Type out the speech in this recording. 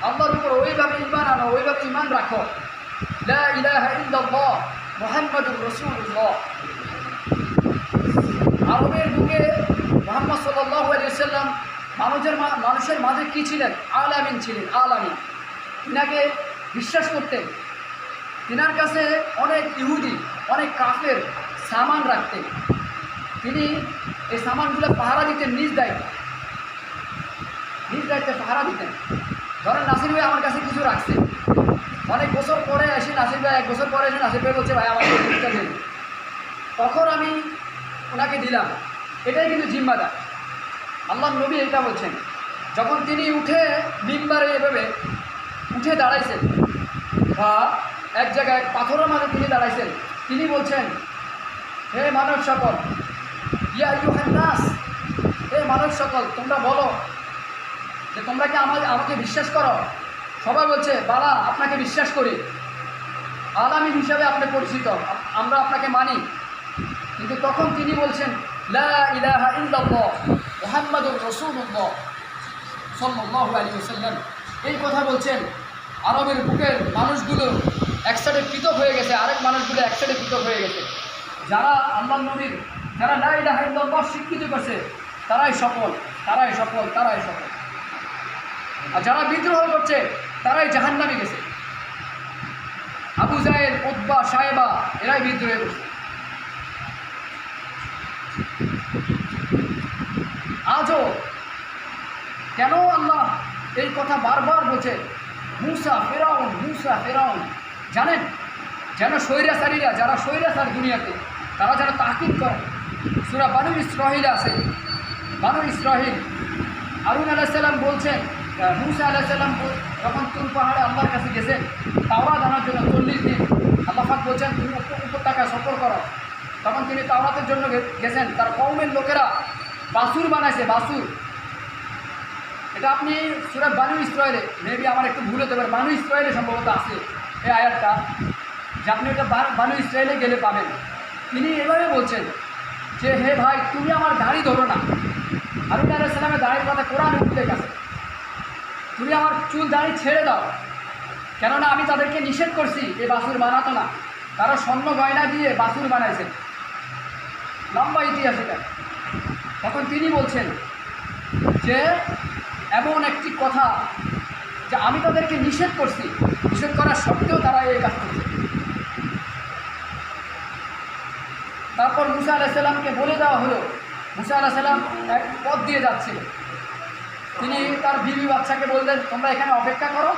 আল্লাহর উপর ওইভাবে ঈমান আনো, ওইভাবে ঈমান রাখো। লা ইলাহা ইল্লাল্লাহ মুহাম্মাদুর রাসূলুল্লাহ। আরবের বুকে মুহাম্মদ সাল্লাল্লাহু আলাইহি ওয়াসাল্লাম মানুষের মাঝে কী ছিলেন? আলামিন ছিলেন, আলামিন। তিনাকে বিশ্বাস করতেন। তিনার কাছে অনেক ইহুদি, অনেক কাফের সামান রাখতেন। তিনি এই সামানগুলো পাহারা দিতেন নিজ দায়িত্বে পাহারা দিতেন। ধরেন নাসির ভাই আমার কাছে কিছু রাখছে, অনেক বছর পরে এসে নাসির ভাই, 1 বছর পরে এসে নাসির ভাই বলছে ভাই আমাকে জিনিসটা দিন, তখন আমি ওনাকে দিলাম। এটাই কিন্তু জিম্মাদার। আল্লাহর নবী এটা বলছেন। যখন তিনি উঠে মিম্বারে এভাবে উঠে দাঁড়াইছেন বা এক জায়গায় পাথরের মাঝে তিনি দাঁড়াইছেন, তিনি বলছেন, হে মানব সকল, ইয়া আইয়ুহান নাস, হে মানব সকল, তোমরা বলো যে তোমরা কি আমাকে বিশ্বাস করো? সবাই বলছে বাবা আপনাকে বিশ্বাস করি, আলামিন হিসাবে আপনি পরিচিত, আমরা আপনাকে মানি। কিন্তু তখন তিনি বলছেন লা ইলাহা ইল্লাল্লাহ মুহাম্মাদুর রাসূলুল্লাহ সাল্লাল্লাহু আলাইহি ওয়াসাল্লাম। এই কথা বলছেন। আরবের বুকের মানুষগুলো এক সাইডে পৃথক হয়ে গেছে, আরেক মানুষগুলো এক সাইডে পৃথক হয়ে গেছে। যারা আল্লাহর নবীর, যারা লা ইলাহা ইল্লাল্লাহ স্বীকৃত করছে, তারাই সফল। আর যারা বিদ্রোহ করছে তারাই জাহান্নামে গেছে। আবু জাহেল, উতবা, সায়েবা এরাই বিদ্রোহ করছে। আজও কেন আল্লাহ এই কথা বারবার বলছে? মুসা ফেরাউন, জানেন? যেন স্বৈরাচারীরা, যারা স্বৈরাচার দুনিয়াতে, তারা যেন তাকিদ করে। সূরা বানু ইসরাঈল আছে, বানু ইসরাঈল, হারুন আলাইহিস সালাম বলছেন, মুসা আলাইহিস সালাম যখন তুর পাহাড়ে আল্লাহর কাছে গেছেন তাওরাত আনার জন্য 40 দিন, আল্লাহ পাক বলছেন তুমি উপত্যকায় সফর করো। তখন তিনি তাওরাতের জন্য গেছেন। তার কওমের লোকেরা বাসুর বানাইছে, বাসুর। এটা আপনি সূরা বানু ইসরাঈলে, মেবি আমার একটু ভুল হতে পারে, বানু ইসরাঈলে সম্ভবত আছে এই আয়াতটা, যে আপনি এটা বানু ইসরাঈলে গেলে পাবেন। তিনি এভাবে বলছেন যে হে ভাই তুমি আমার দাড়ি ধরো না। হারুন আলাইহিস সালামের দাড়ির কথা কোরআনে উল্লেখ আছে। তুমি আমার চুল দাড়ি ছেড়ে দাও, কেননা আমি তাদেরকে নিষেধ করছি এই বাসুর বানাতো না। তারা স্বর্ণ গয়না দিয়ে বাসুর বানাইছেন, লম্বা ইতিহাস এটা। তখন তিনি বলছেন যে এমন একটি কথা যে আমি তাদেরকে নিষেধ করছি, নিষেধ করার সত্ত্বেও তারা এই কাজ করছে। তারপর মুসা আলাইহিস সালামকে বলে দেওয়া হলো, মুসা আলাইহিস সালাম এক পথ দিয়ে যাচ্ছিল, তিনি তার বিবি বাচ্চাকে বললেন তোমরা এখানে অপেক্ষা করো,